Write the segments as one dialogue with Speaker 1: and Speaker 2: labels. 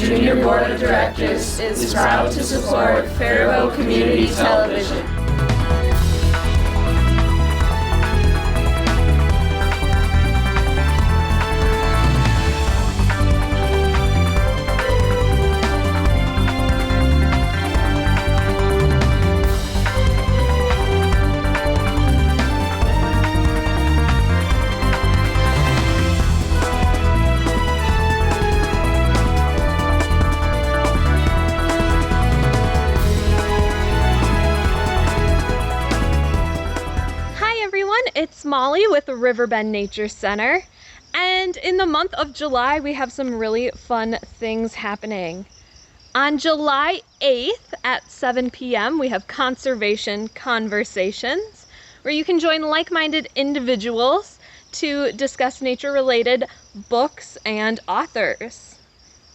Speaker 1: Junior Board of Directors is proud to support Faribault Community Television.
Speaker 2: It's Molly with the Riverbend Nature Center, and in the month of July we have some really fun things happening. On July 8th at 7 p.m. we have Conservation Conversations, where you can join like-minded individuals to discuss nature-related books and authors.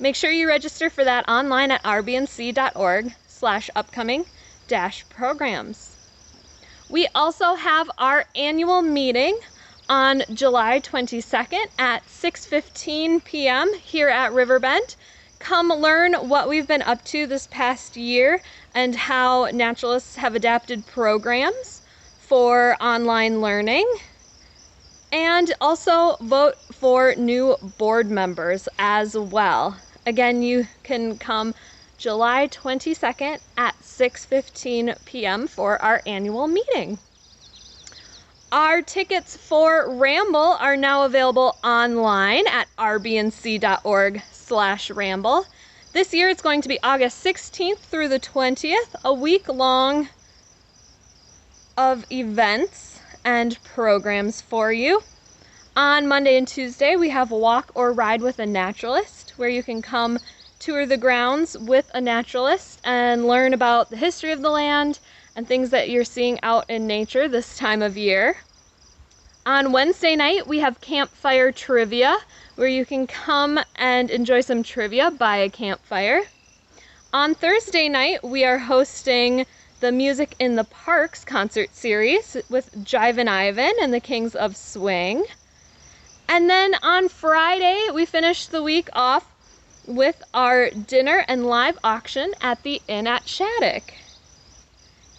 Speaker 2: Make sure you register for that online at rbnc.org/upcoming-programs. We also have our annual meeting on July 22nd at 6:15 p.m. here at Riverbend. Come learn what we've been up to this past year and how naturalists have adapted programs for online learning. And also vote for new board members as well. Again, you can come July 22nd at 6:15 p.m. for our annual meeting. Our tickets for Ramble are now available online at rbnc.org/ramble. This year it's going to be August 16th through the 20th, a week long of events and programs for you. On Monday and Tuesday we have Walk or Ride with a Naturalist, where you can come tour the grounds with a naturalist and learn about the history of the land and things that you're seeing out in nature this time of year. On Wednesday night, we have Campfire Trivia, where you can come and enjoy some trivia by a campfire. On Thursday night, we are hosting the Music in the Parks concert series with Jivin' Ivan and the Kings of Swing. And then on Friday, we finish the week off with our dinner and live auction at the Inn at Shattuck.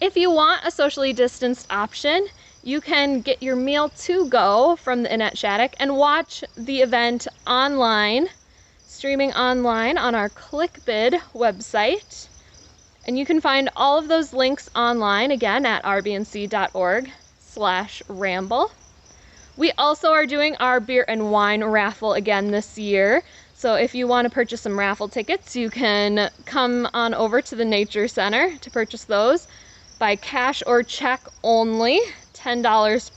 Speaker 2: If you want a socially distanced option, you can get your meal to go from the Inn at Shattuck and watch the event online, streaming online on our ClickBid website. And you can find all of those links online again at rbnc.org/ramble. We also are doing our beer and wine raffle again this year. So if you want to purchase some raffle tickets, you can come on over to the Nature Center to purchase those by cash or check only, $10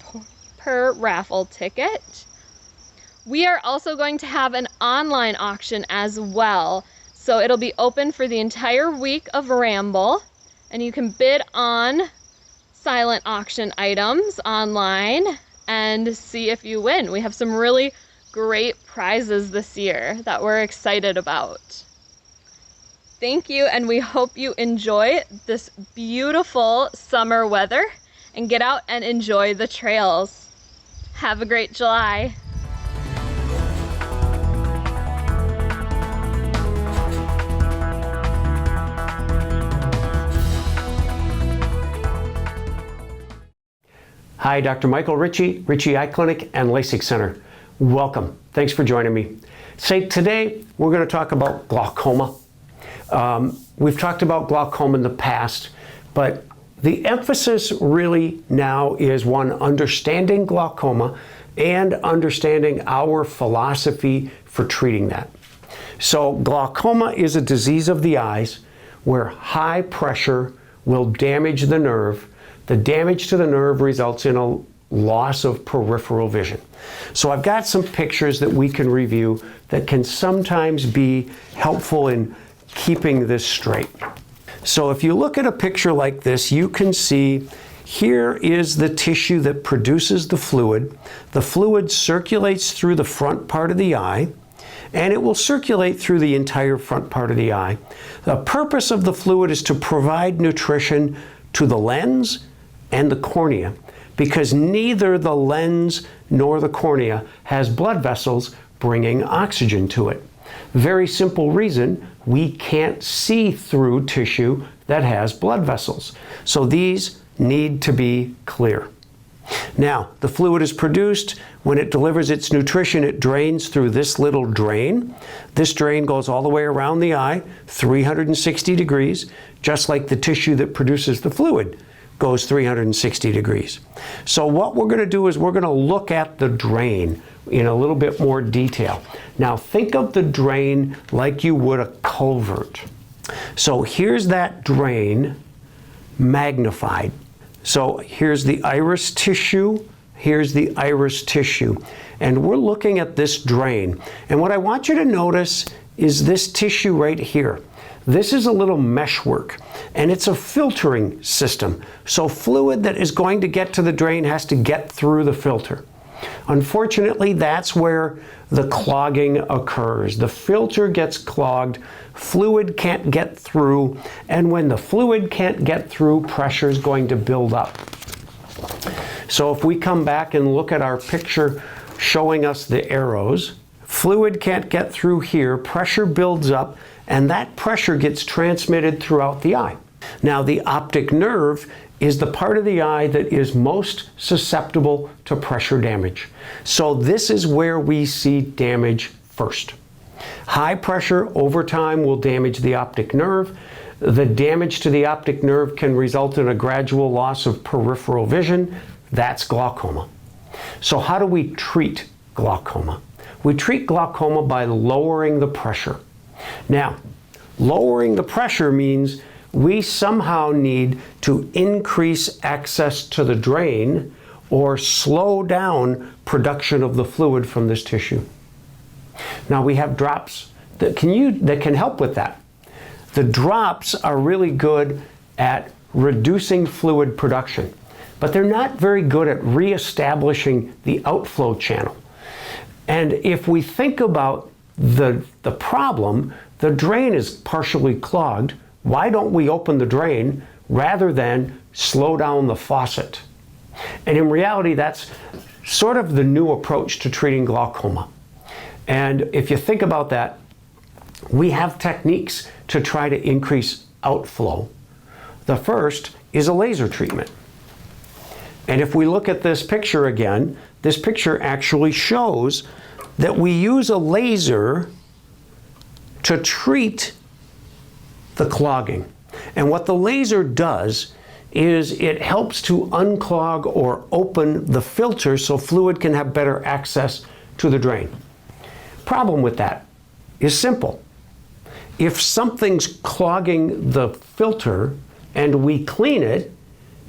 Speaker 2: per raffle ticket. We are also going to have an online auction as well. So it'll be open for the entire week of Ramble, and you can bid on silent auction items online and see if you win. We have some really great prizes this year that we're excited about. Thank you, and we hope you enjoy this beautiful summer weather and get out and enjoy the trails. Have a great July.
Speaker 3: Hi, Dr. Michael Ritchie, Ritchie Eye Clinic and LASIK Center. Welcome. Thanks for joining me. Today we're going to talk about glaucoma. We've talked about glaucoma in the past, but the emphasis really now is one, understanding glaucoma and understanding our philosophy for treating that. So glaucoma is a disease of the eyes where high pressure will damage the nerve. The damage to the nerve results in a loss of peripheral vision. So I've got some pictures that we can review that can sometimes be helpful in keeping this straight. So if you look at a picture like this, you can see here is the tissue that produces the fluid. The fluid circulates through the front part of the eye, and it will circulate through the entire front part of the eye. The purpose of the fluid is to provide nutrition to the lens and the cornea, because neither the lens nor the cornea has blood vessels bringing oxygen to it. Very simple reason, we can't see through tissue that has blood vessels. So these need to be clear. Now, the fluid is produced. When it delivers its nutrition, it drains through this little drain. This drain goes all the way around the eye, 360 degrees, just like the tissue that produces the fluid goes 360 degrees. So what we're going to do is we're going to look at the drain in a little bit more detail. Now, think of the drain like you would a culvert. So here's that drain magnified. So here's the iris tissue, here's the iris tissue, and we're looking at this drain. And what I want you to notice is this tissue right here. This is a little meshwork, and it's a filtering system. So fluid that is going to get to the drain has to get through the filter. Unfortunately, that's where the clogging occurs. The filter gets clogged, fluid can't get through, and when the fluid can't get through, pressure is going to build up. So if we come back and look at our picture showing us the arrows, fluid can't get through here, pressure builds up, and that pressure gets transmitted throughout the eye. Now, the optic nerve is the part of the eye that is most susceptible to pressure damage. So this is where we see damage first. High pressure over time will damage the optic nerve. The damage to the optic nerve can result in a gradual loss of peripheral vision. That's glaucoma. So how do we treat glaucoma? We treat glaucoma by lowering the pressure. Now, lowering the pressure means we somehow need to increase access to the drain or slow down production of the fluid from this tissue. Now, we have drops that can help with that. The drops are really good at reducing fluid production, but they're not very good at reestablishing the outflow channel. And if we think about the problem, the drain is partially clogged. Why don't we open the drain rather than slow down the faucet? And in reality, that's sort of the new approach to treating glaucoma. And if you think about that, we have techniques to try to increase outflow. The first is a laser treatment. And if we look at this picture again, this picture actually shows that we use a laser to treat the clogging. And what the laser does is it helps to unclog or open the filter so fluid can have better access to the drain. Problem with that is simple. If something's clogging the filter and we clean it,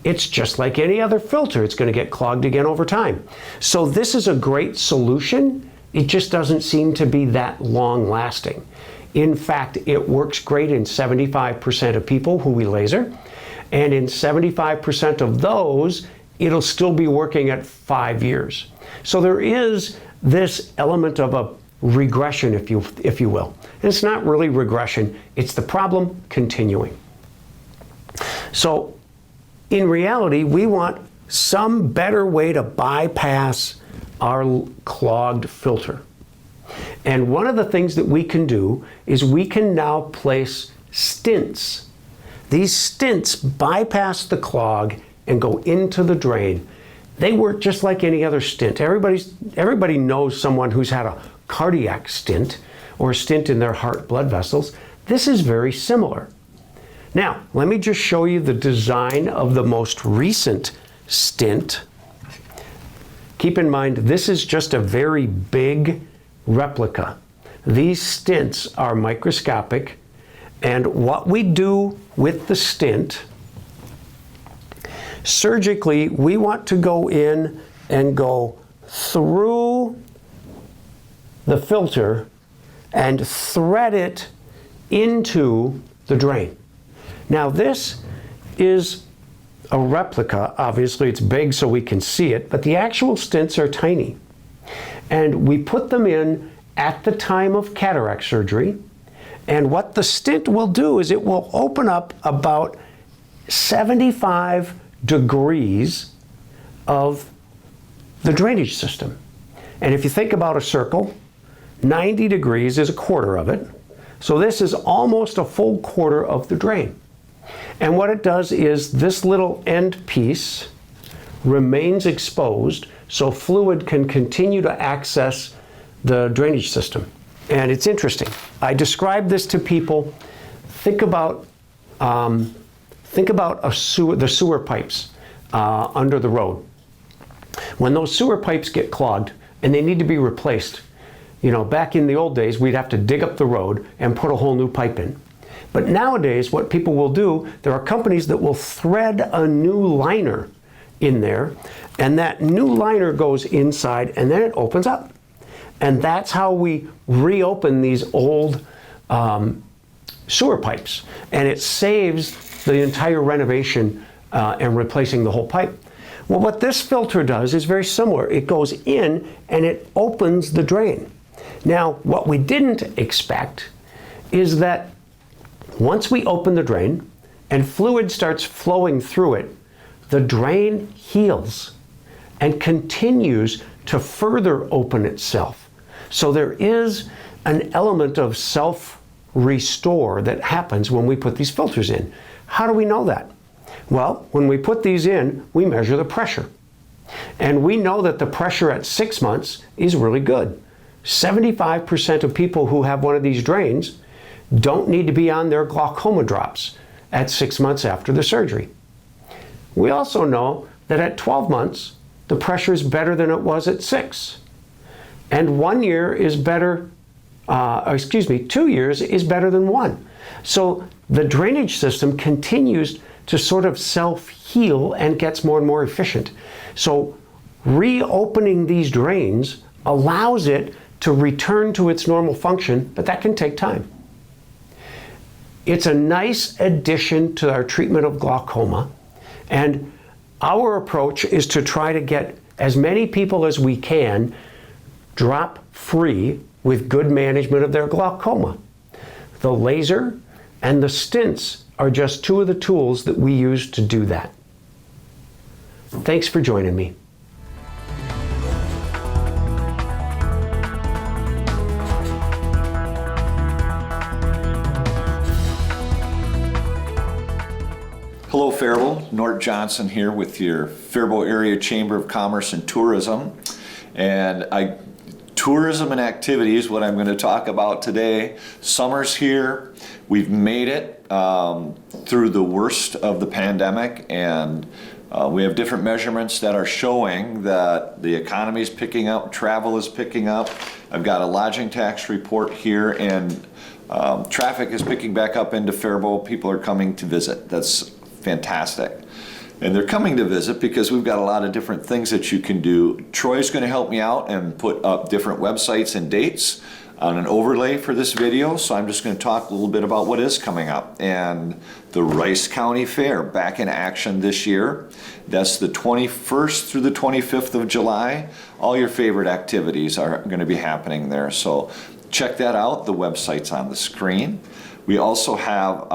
Speaker 3: it's just like any other filter. It's going to get clogged again over time. So this is a great solution. It just doesn't seem to be that long lasting. In fact, it works great in 75% of people who we laser. And in 75% of those, it'll still be working at 5 years. So there is this element of a regression, if you will. And it's not really regression, it's the problem continuing. So in reality, we want some better way to bypass our clogged filter. And one of the things that we can do is we can now place stents. These stents bypass the clog and go into the drain. They work just like any other stent. Everybody knows someone who's had a cardiac stent or a stent in their heart blood vessels. This is very similar. Now, let me just show you the design of the most recent stent. Keep in mind, this is just a very big replica. These stents are microscopic, and what we do with the stent, surgically, we want to go in and go through the filter and thread it into the drain. Now this is a replica. Obviously it's big so we can see it, but the actual stents are tiny. And we put them in at the time of cataract surgery. And what the stent will do is it will open up about 75 degrees of the drainage system. And if you think about a circle, 90 degrees is a quarter of it. So this is almost a full quarter of the drain. And what it does is this little end piece remains exposed so fluid can continue to access the drainage system. And it's interesting. I describe this to people. Think about the sewer pipes under the road. When those sewer pipes get clogged and they need to be replaced, you know, back in the old days, we'd have to dig up the road and put a whole new pipe in. But nowadays, what people will do, there are companies that will thread a new liner in there, and that new liner goes inside and then it opens up. And that's how we reopen these old sewer pipes. And it saves the entire renovation and replacing the whole pipe. Well, what this filter does is very similar. It goes in and it opens the drain. Now, what we didn't expect is that once we open the drain and fluid starts flowing through it, the drain heals and continues to further open itself. So there is an element of self-restore that happens when we put these filters in. How do we know that? Well, when we put these in, we measure the pressure. And we know that the pressure at 6 months is really good. 75% of people who have one of these drains don't need to be on their glaucoma drops at 6 months after the surgery. We also know that at 12 months, the pressure is better than it was at 6. And 1 year is better, 2 years is better than 1. So the drainage system continues to sort of self-heal and gets more and more efficient. So reopening these drains allows it to return to its normal function, but that can take time. It's a nice addition to our treatment of glaucoma, and our approach is to try to get as many people as we can drop-free with good management of their glaucoma. The laser and the stents are just two of the tools that we use to do that. Thanks for joining me.
Speaker 4: Hello Faribault, Nort Johnson here with your Faribault Area Chamber of Commerce and Tourism. And tourism and activities, what I'm going to talk about today. Summer's here. We've made it through the worst of the pandemic, and we have different measurements that are showing that the economy is picking up, travel is picking up. I've got a lodging tax report here, and traffic is picking back up into Faribault. People are coming to visit. That's fantastic. And they're coming to visit because we've got a lot of different things that you can do. Troy's going to help me out and put up different websites and dates on an overlay for this video. So I'm just going to talk a little bit about what is coming up. And the Rice County Fair back in action this year. That's the 21st through the 25th of July. All your favorite activities are going to be happening there. So check that out. The website's on the screen. We also have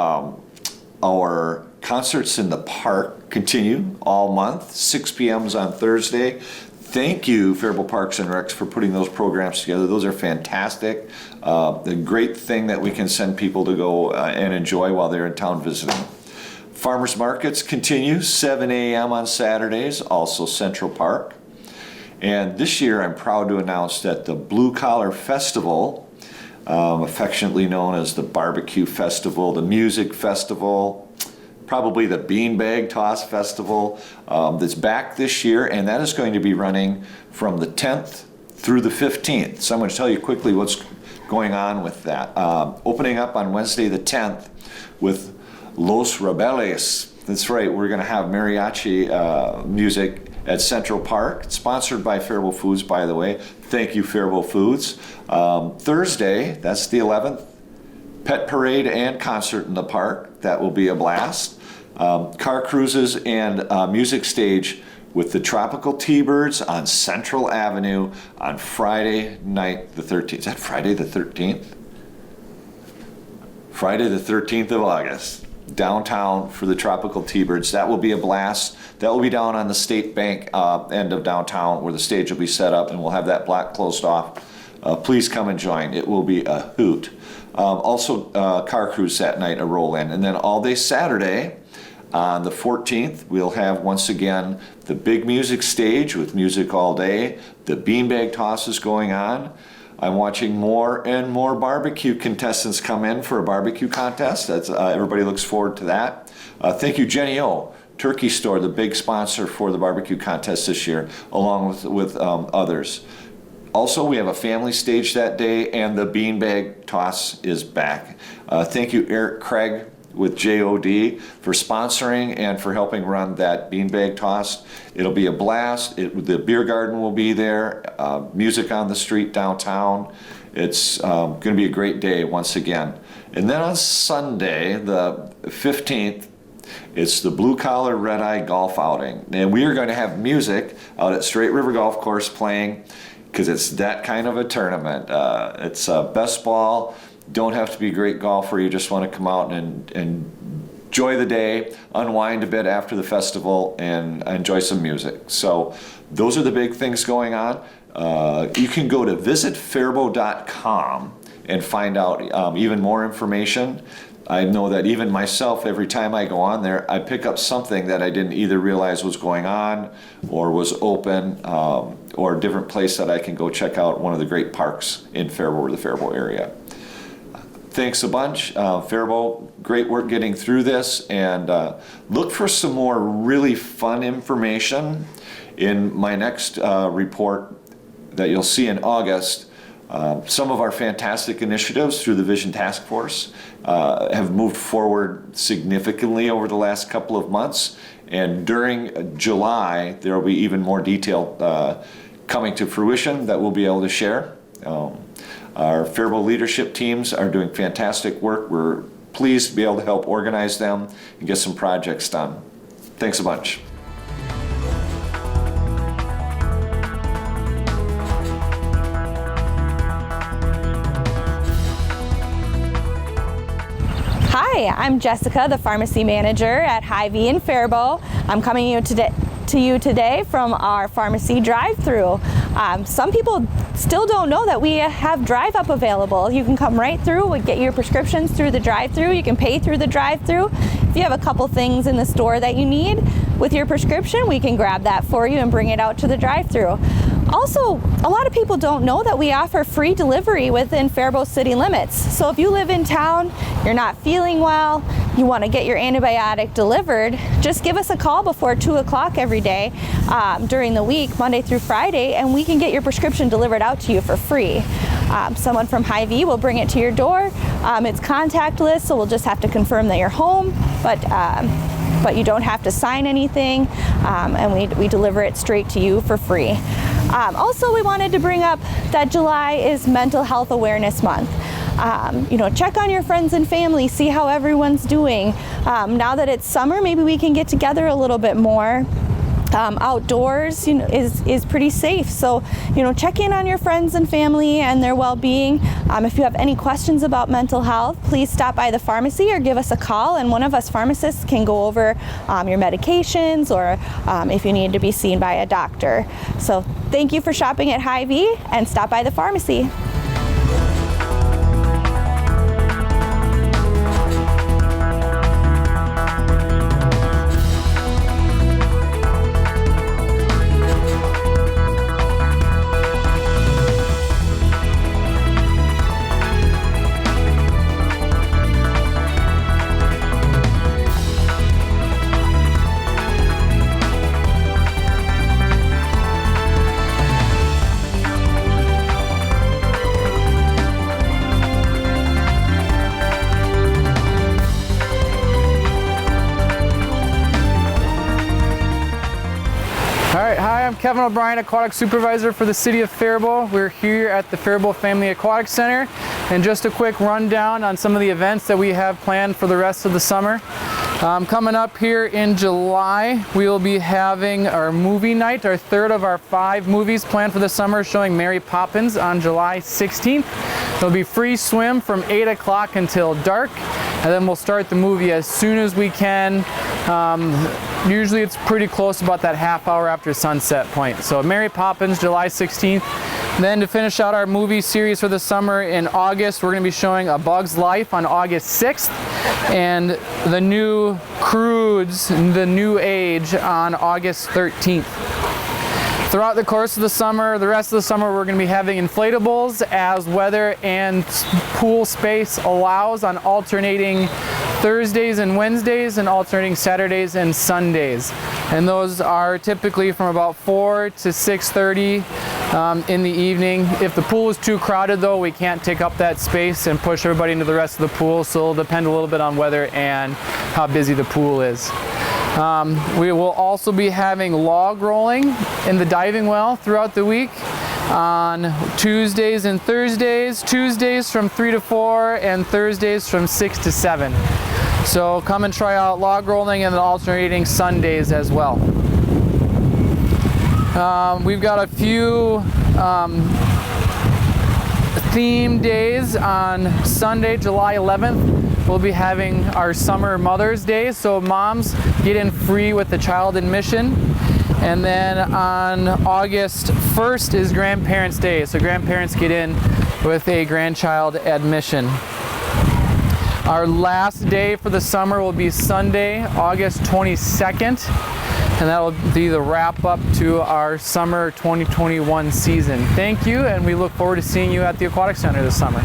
Speaker 4: our concerts in the park continue all month. 6 p.m. on Thursday. Thank you, Faribault Parks and Recs, for putting those programs together. Those are fantastic. A great thing that we can send people to go and enjoy while they're in town visiting. Farmers markets continue, 7 a.m. on Saturdays, also Central Park. And this year I'm proud to announce that the Blue Collar Festival, affectionately known as the Barbecue Festival, the Music Festival, probably the Beanbag Toss Festival, that's back this year, and that is going to be running from the 10th through the 15th. So I'm going to tell you quickly what's going on with that. Opening up on Wednesday the 10th with Los Rebeldes. That's right, we're going to have mariachi music at Central Park. It's sponsored by Faribault Foods, by the way. Thank you, Faribault Foods. Thursday, that's the 11th, pet parade and concert in the park. That will be a blast. Car cruises and music stage with the Tropical T-Birds on Central Avenue on Friday night the 13th. Is that Friday the 13th? Friday the 13th of August. Downtown for the Tropical T-Birds. That will be a blast. That will be down on the State Bank end of downtown where the stage will be set up, and we'll have that block closed off please come and join. It will be a hoot. Also, car cruise that night, a roll-in. And then all day Saturday, on the 14th, we'll have once again the big music stage with music all day. The beanbag toss is going on. I'm watching more and more barbecue contestants come in for a barbecue contest. That's, everybody looks forward to that. Thank you, Jenny O, Turkey Store, the big sponsor for the barbecue contest this year, along with others. Also, we have a family stage that day, and the beanbag toss is back. Thank you, Eric Craig with JOD for sponsoring and for helping run that beanbag toss. It'll be a blast. The beer garden will be there, music on the street downtown. It's going to be a great day once again. And then on Sunday, the 15th, it's the Blue Collar Red Eye Golf Outing. And we are going to have music out at Straight River Golf Course playing, because it's that kind of a tournament. It's best ball. Don't have to be a great golfer. You just want to come out and enjoy the day, unwind a bit after the festival, and enjoy some music. So those are the big things going on. You can go to visitfaribault.com and find out even more information. I know that even myself, every time I go on there, I pick up something that I didn't either realize was going on or was open, or a different place that I can go check out, one of the great parks in Faribault or the Faribault area. Thanks a bunch. Faribault, great work getting through this, and look for some more really fun information in my next report that you'll see in August. Some of our fantastic initiatives through the Vision Task Force have moved forward significantly over the last couple of months, and during July there will be even more detail coming to fruition that we'll be able to share. Our Faribault leadership teams are doing fantastic work. We're pleased to be able to help organize them and get some projects done. Thanks a bunch.
Speaker 5: Hi, I'm Jessica, the pharmacy manager at Hy-Vee in Faribault. I'm coming to you today from our pharmacy drive-through. Some people still don't know that we have drive-up available. You can come right through and get your prescriptions through the drive-through. You can pay through the drive-through. If you have a couple things in the store that you need with your prescription, we can grab that for you and bring it out to the drive-through. Also, a lot of people don't know that we offer free delivery within Faribault city limits. So if you live in town, you're not feeling well, you want to get your antibiotic delivered, just give us a call before 2 o'clock every day during the week, Monday through Friday, and we can get your prescription delivered out to you for free. Someone from Hy-Vee will bring it to your door. It's contactless, so we'll just have to confirm that you're home, but you don't have to sign anything, and we deliver it straight to you for free. Also, we wanted to bring up that July is Mental Health Awareness Month. Check on your friends and family, see how everyone's doing. Now that it's summer, maybe we can get together a little bit more. Outdoors is pretty safe, so check in on your friends and family and their well-being. If you have any questions about mental health, please stop by the pharmacy or give us a call, and one of us pharmacists can go over your medications, or if you need to be seen by a doctor. So thank you for shopping at Hy-Vee, and stop by the pharmacy.
Speaker 6: Kevin O'Brien, Aquatic Supervisor for the City of Faribault. We're here at the Faribault Family Aquatic Center, and just a quick rundown on some of the events that we have planned for the rest of the summer. Coming up here in July, we will be having our movie night, our third of our 5 movies planned for the summer, showing Mary Poppins on July 16th. There'll be free swim from 8 o'clock until dark, and then we'll start the movie as soon as we can. Usually it's pretty close, about that half hour after sunset point. So Mary Poppins, July 16th. Then to finish out our movie series for the summer in August, we're going to be showing A Bug's Life on August 6th and the new Croods, The New Age on August 13th. Throughout the course of the summer, the rest of the summer, we're going to be having inflatables as weather and pool space allows on alternating Thursdays and Wednesdays and alternating Saturdays and Sundays. And those are typically from about 4 to 6:30 in the evening. If the pool is too crowded though, we can't take up that space and push everybody into the rest of the pool, so it'll depend a little bit on weather and how busy the pool is. We will also be having log rolling in the diving well throughout the week on Tuesdays and Thursdays, Tuesdays from 3 to 4 and Thursdays from 6 to 7. So come and try out log rolling and then alternating Sundays as well. We've got a few theme days on Sunday, July 11th. We'll be having our Summer Mother's Day, so moms get in free with the child admission. And then on August 1st is Grandparents' Day, so grandparents get in with a grandchild admission. Our last day for the summer will be Sunday, August 22nd, and that will be the wrap up to our summer 2021 season. Thank you, and we look forward to seeing you at the Aquatic Center this summer.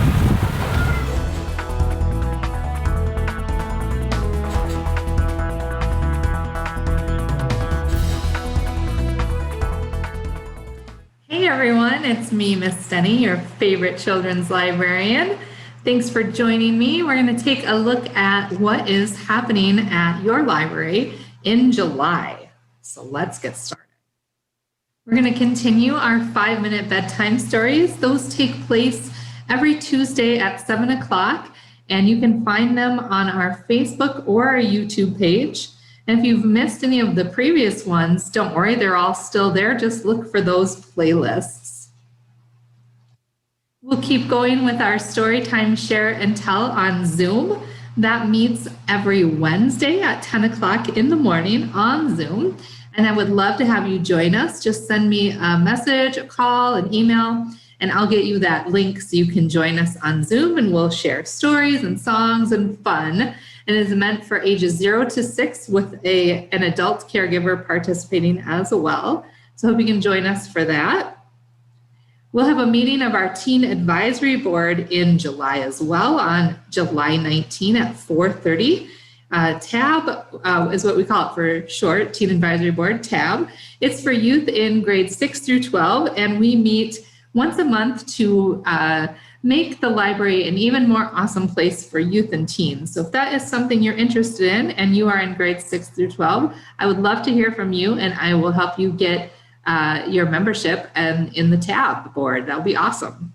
Speaker 7: Hey everyone, it's me, Miss Denny, your favorite children's librarian. Thanks for joining me. We're going to take a look at what is happening at your library in July. So let's get started. We're going to continue our 5-minute bedtime stories. Those take place every Tuesday at 7 o'clock, and you can find them on our Facebook or our YouTube page. And if you've missed any of the previous ones, don't worry, they're all still there. Just look for those playlists. We'll keep going with our Storytime Share and Tell on Zoom. That meets every Wednesday at 10 o'clock in the morning on Zoom. And I would love to have you join us. Just send me a message, a call, an email, and I'll get you that link so you can join us on Zoom, and we'll share stories and songs and fun. It is meant for ages 0 to 6 with an adult caregiver participating as well. So hope you can join us for that. We'll have a meeting of our Teen Advisory Board in July as well on July 19 at 4:30. TAB is what we call it for short, Teen Advisory Board, TAB. It's for youth in grades 6 through 12, and we meet once a month to make the library an even more awesome place for youth and teens. So if that is something you're interested in and you are in grades 6 through 12, I would love to hear from you, and I will help you get your membership and in the TAB board. That would be awesome.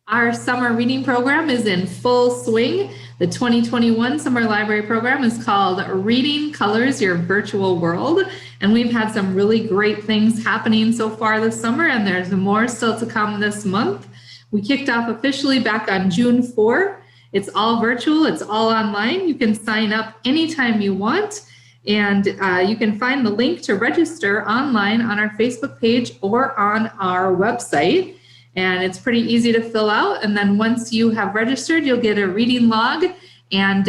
Speaker 7: Our summer reading program is in full swing. The 2021 summer library program is called Reading Colors Your Virtual World. And we've had some really great things happening so far this summer, and there's more still to come this month. We kicked off officially back on June 4. It's all virtual, it's all online. You can sign up anytime you want, and you can find the link to register online on our Facebook page or on our website. And it's pretty easy to fill out. And then once you have registered, you'll get a reading log, and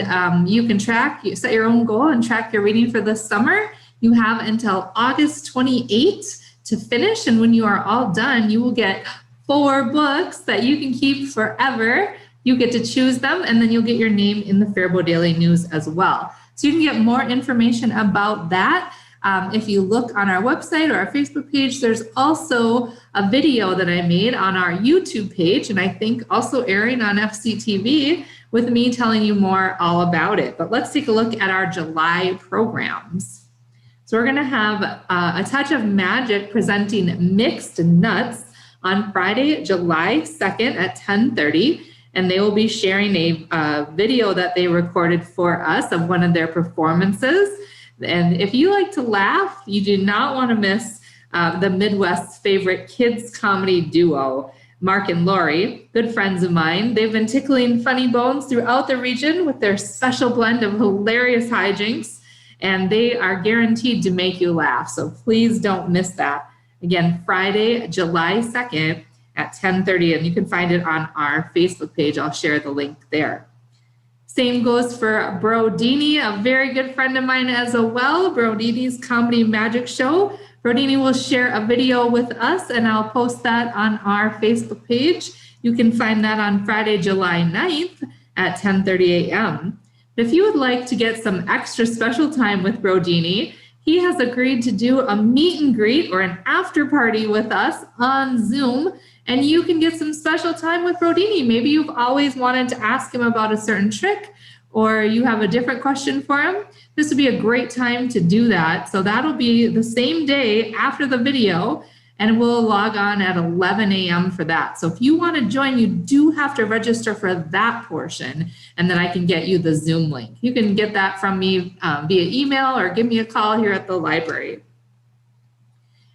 Speaker 7: you can you set your own goal and track your reading for this summer. You have until August 28th to finish. And when you are all done, you will get 4 books that you can keep forever. You get to choose them, and then you'll get your name in the Faribault Daily News as well. So you can get more information about that. If you look on our website or our Facebook page, there's also a video that I made on our YouTube page, and I think also airing on FCTV, with me telling you more all about it. But let's take a look at our July programs. So we're going to have a touch of magic presenting Mixed Nuts on Friday, July 2nd at 10:30. And they will be sharing a video that they recorded for us of one of their performances. And if you like to laugh, you do not want to miss the Midwest's favorite kids comedy duo, Mark and Lori, good friends of mine. They've been tickling funny bones throughout the region with their special blend of hilarious hijinks, and they are guaranteed to make you laugh. So please don't miss that. Again, Friday, July 2nd at 10:30, and you can find it on our Facebook page. I'll share the link there. Same goes for Brodini, a very good friend of mine as well, Brodini's Comedy Magic Show. Brodini will share a video with us, and I'll post that on our Facebook page. You can find that on Friday, July 9th at 10:30 a.m. But if you would like to get some extra special time with Brodini, he has agreed to do a meet and greet or an after party with us on Zoom, and you can get some special time with Brodini. Maybe you've always wanted to ask him about a certain trick, or you have a different question for him. This would be a great time to do that. So that'll be the same day after the video, and we'll log on at 11 a.m. for that. So if you want to join, you do have to register for that portion, and then I can get you the Zoom link. You can get that from me via email or give me a call here at the library.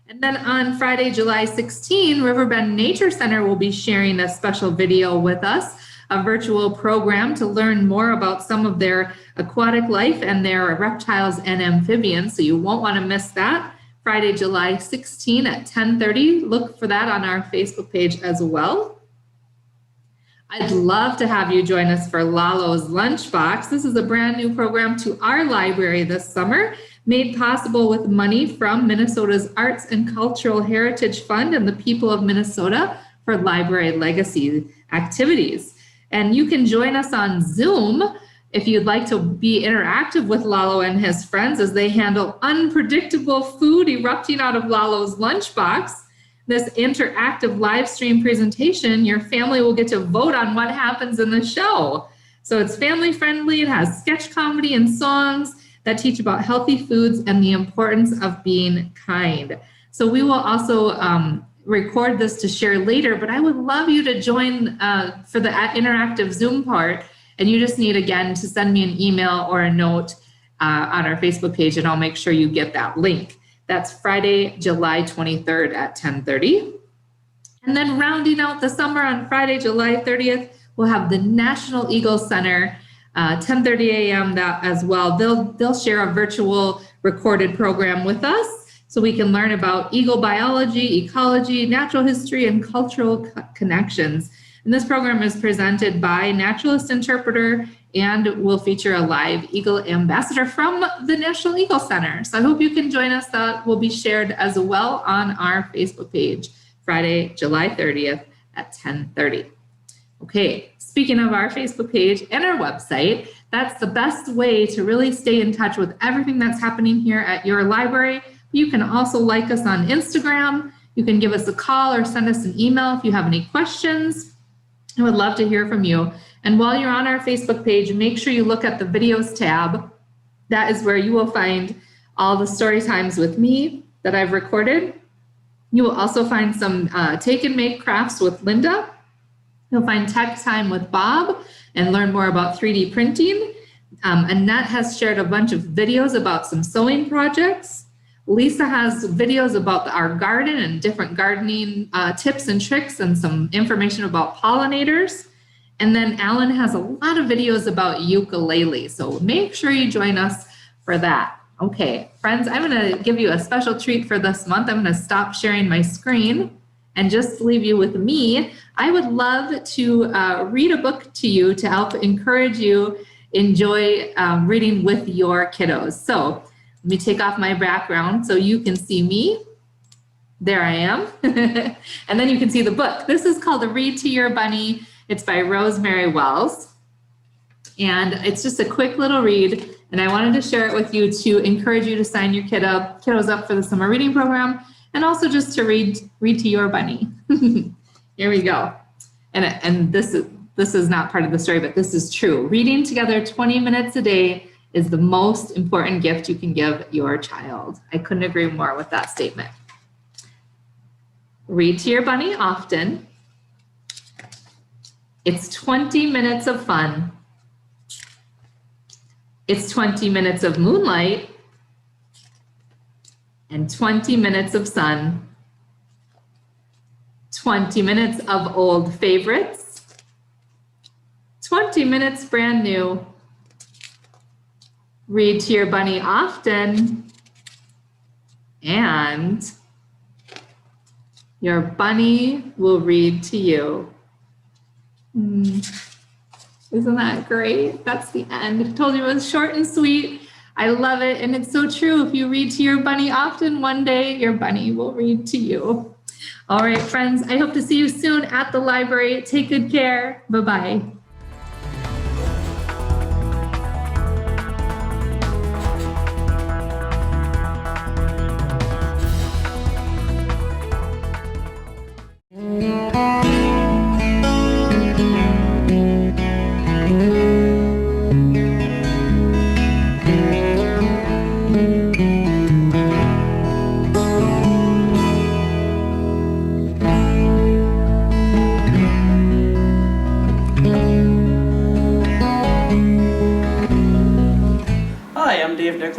Speaker 7: And then on Friday, July 16, Riverbend Nature Center will be sharing a special video with us, a virtual program to learn more about some of their aquatic life and their reptiles and amphibians. So you won't want to miss that. Friday, July 16 at 10:30. Look for that on our Facebook page as well. I'd love to have you join us for Lalo's Lunchbox. This is a brand new program to our library this summer, made possible with money from Minnesota's Arts and Cultural Heritage Fund and the people of Minnesota for library legacy activities. And you can join us on Zoom if you'd like to be interactive with Lalo and his friends as they handle unpredictable food erupting out of Lalo's lunchbox. This interactive live stream presentation, your family will get to vote on what happens in the show. So it's family friendly, it has sketch comedy and songs that teach about healthy foods and the importance of being kind. So we will also record this to share later, but I would love you to join for the interactive Zoom part. And you just need, again, to send me an email or a note on our Facebook page, and I'll make sure you get that link. That's Friday, July 23rd at 10:30. And then rounding out the summer on Friday, July 30th, we'll have the National Eagle Center, 10:30 a.m. that as well. They'll share a virtual recorded program with us so we can learn about eagle biology, ecology, natural history, and cultural connections. And this program is presented by naturalist interpreter and will feature a live Eagle ambassador from the National Eagle Center. So I hope you can join us. That will be shared as well on our Facebook page, Friday, July 30th at 10:30. Okay, speaking of our Facebook page and our website, that's the best way to really stay in touch with everything that's happening here at your library. You can also like us on Instagram. You can give us a call or send us an email if you have any questions. I would love to hear from you. And while you're on our Facebook page, make sure you look at the videos tab. That is where you will find all the story times with me that I've recorded. You will also find some take and make crafts with Linda. You'll find tech time with Bob and learn more about 3D printing. Annette has shared a bunch of videos about some sewing projects. Lisa has videos about our garden and different gardening tips and tricks and some information about pollinators. And then Alan has a lot of videos about ukulele. So make sure you join us for that. Okay, friends, I'm gonna give you a special treat for this month. I'm gonna stop sharing my screen and just leave you with me. I would love to read a book to you to help encourage you enjoy reading with your kiddos. So let me take off my background so you can see me. There I am. And then you can see the book. This is called A Read to Your Bunny. It's by Rosemary Wells. And it's just a quick little read. And I wanted to share it with you to encourage you to sign your kiddos up for the summer reading program, and also just to read to your bunny. Here we go. And this is not part of the story, but this is true. Reading together 20 minutes a day is the most important gift you can give your child. I couldn't agree more with that statement. Read to your bunny often. It's 20 minutes of fun. It's 20 minutes of moonlight and 20 minutes of sun. 20 minutes of old favorites. 20 minutes brand new. Read to your bunny often, and Your bunny will read to you. Isn't that great? That's the end. I told you it was short and sweet. I love it. And it's so true. If you read to your bunny often, one day your bunny will read to you. All right, friends, I hope to see you soon at the library. Take good care. Bye-bye.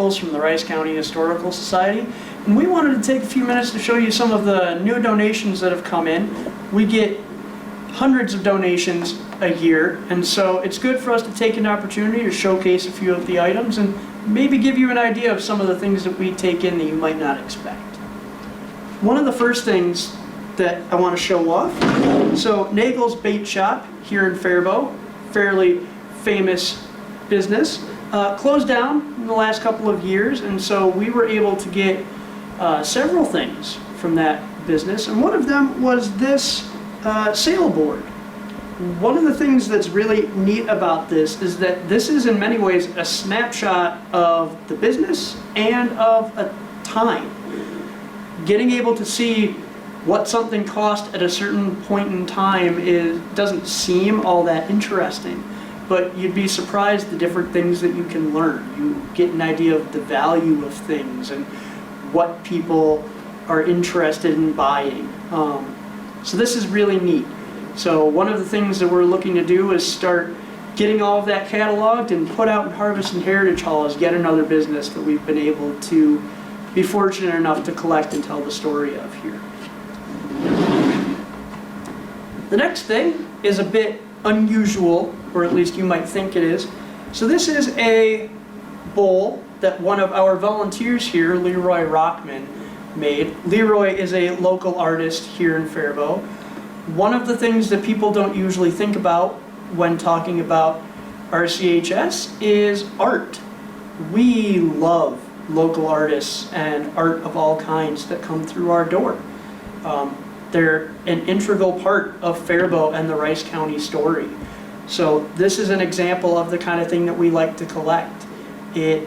Speaker 8: From the Rice County Historical Society, and we wanted to take a few minutes to show you some of the new donations that have come in. We get hundreds of donations a year, and so it's good for us to take an opportunity to showcase a few of the items and maybe give you an idea of some of the things that we take in that you might not expect. One of the first things that I want to show off, so Nagel's Bait Shop here in Faribault, fairly famous business, closed down in the last couple of years, and so we were able to get several things from that business, and one of them was this sailboard. One of the things that's really neat about this is that this is in many ways a snapshot of the business and of a time. Getting able to see what something cost at a certain point in time doesn't seem all that interesting. But you'd be surprised the different things that you can learn. You get an idea of the value of things and what people are interested in buying. So this is really neat. So one of the things that we're looking to do is start getting all of that cataloged and put out in Harvest and Heritage Hall as yet another business that we've been able to be fortunate enough to collect and tell the story of here. The next thing is a bit unusual, or at least you might think it is. So this is a bowl that one of our volunteers here, Leroy Rockman, made. Leroy is a local artist here in Faribault. One of the things that people don't usually think about when talking about RCHS is art. We love local artists and art of all kinds that come through our door. They're an integral part of Faribault and the Rice County story. So this is an example of the kind of thing that we like to collect. It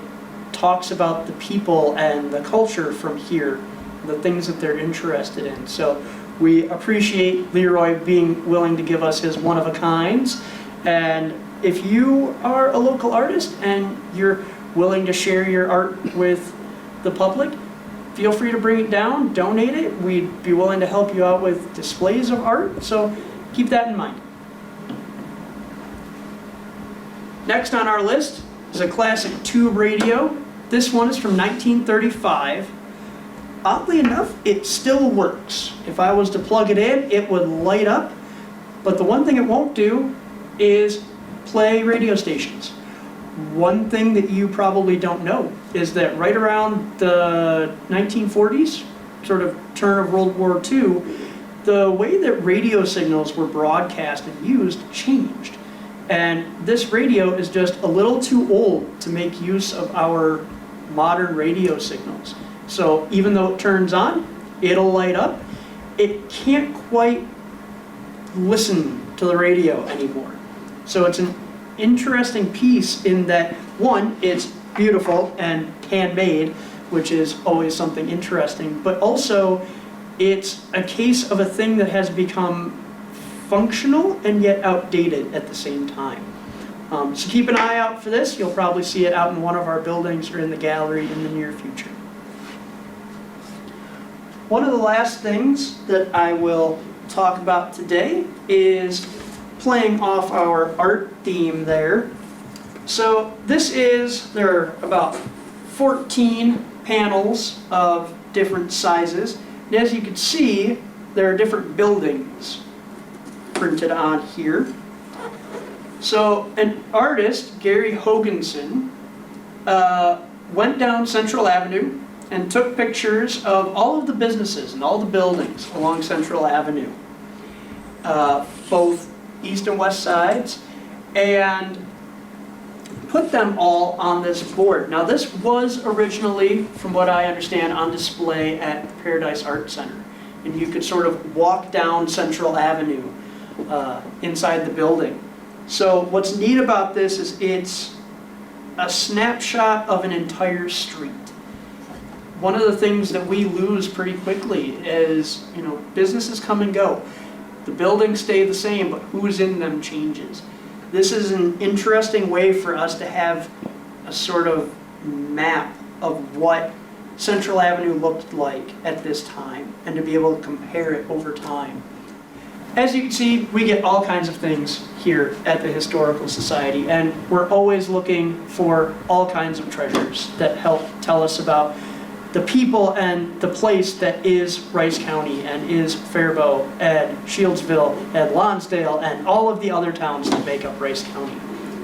Speaker 8: talks about the people and the culture from here, the things that they're interested in. So we appreciate Leroy being willing to give us his one-of-a-kinds. And if you are a local artist and you're willing to share your art with the public, feel free to bring it down, donate it. We'd be willing to help you out with displays of art, so keep that in mind. Next on our list is a classic tube radio. This one is from 1935. Oddly enough, it still works. If I was to plug it in, it would light up, but the one thing it won't do is play radio stations. One thing that you probably don't know is that right around the 1940s, sort of turn of World War II, the way that radio signals were broadcast and used changed. And this radio is just a little too old to make use of our modern radio signals. So even though it turns on, it'll light up, it can't quite listen to the radio anymore. So it's an interesting piece in that, one, it's beautiful and handmade, which is always something interesting, but also it's a case of a thing that has become functional and yet outdated at the same time. So keep an eye out for this. You'll probably see it out in one of our buildings or in the gallery in the near future. One of the last things that I will talk about today is playing off our art theme there. So there are about 14 panels of different sizes. And as you can see, there are different buildings printed on here. So an artist, Gary Hoganson, went down Central Avenue and took pictures of all of the businesses and all the buildings along Central Avenue, both east and west sides, and put them all on this board. Now this was originally, from what I understand, on display at Paradise Art Center. And you could sort of walk down Central Avenue inside the building. So what's neat about this is it's a snapshot of an entire street. One of the things that we lose pretty quickly is, you know, businesses come and go. The buildings stay the same, but who's in them changes. This is an interesting way for us to have a sort of map of what Central Avenue looked like at this time and to be able to compare it over time. As you can see, we get all kinds of things here at the Historical Society, and we're always looking for all kinds of treasures that help tell us about the people and the place that is Rice County and is Faribault and Shieldsville and Lonsdale and all of the other towns that make up Rice County.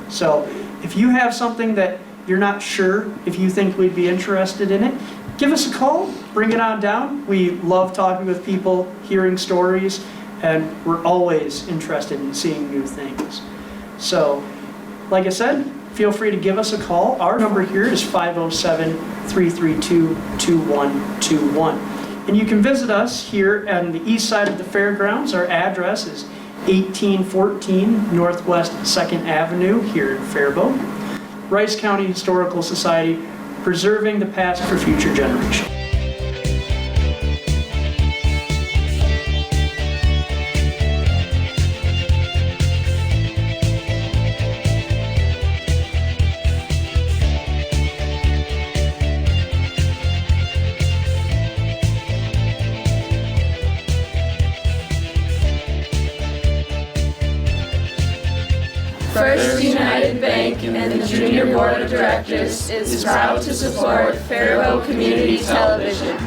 Speaker 8: So if you have something that you're not sure if you think we'd be interested in it, give us a call, bring it on down. We love talking with people, hearing stories, and we're always interested in seeing new things. So, like I said, feel free to give us a call. Our number here is 507-332-2121. And you can visit us here on the east side of the fairgrounds. Our address is 1814 Northwest 2nd Avenue here in Faribault. Rice County Historical Society, preserving the past for future generations.
Speaker 1: First United Bank and the Junior Board of Directors is proud to support Faribault Community Television.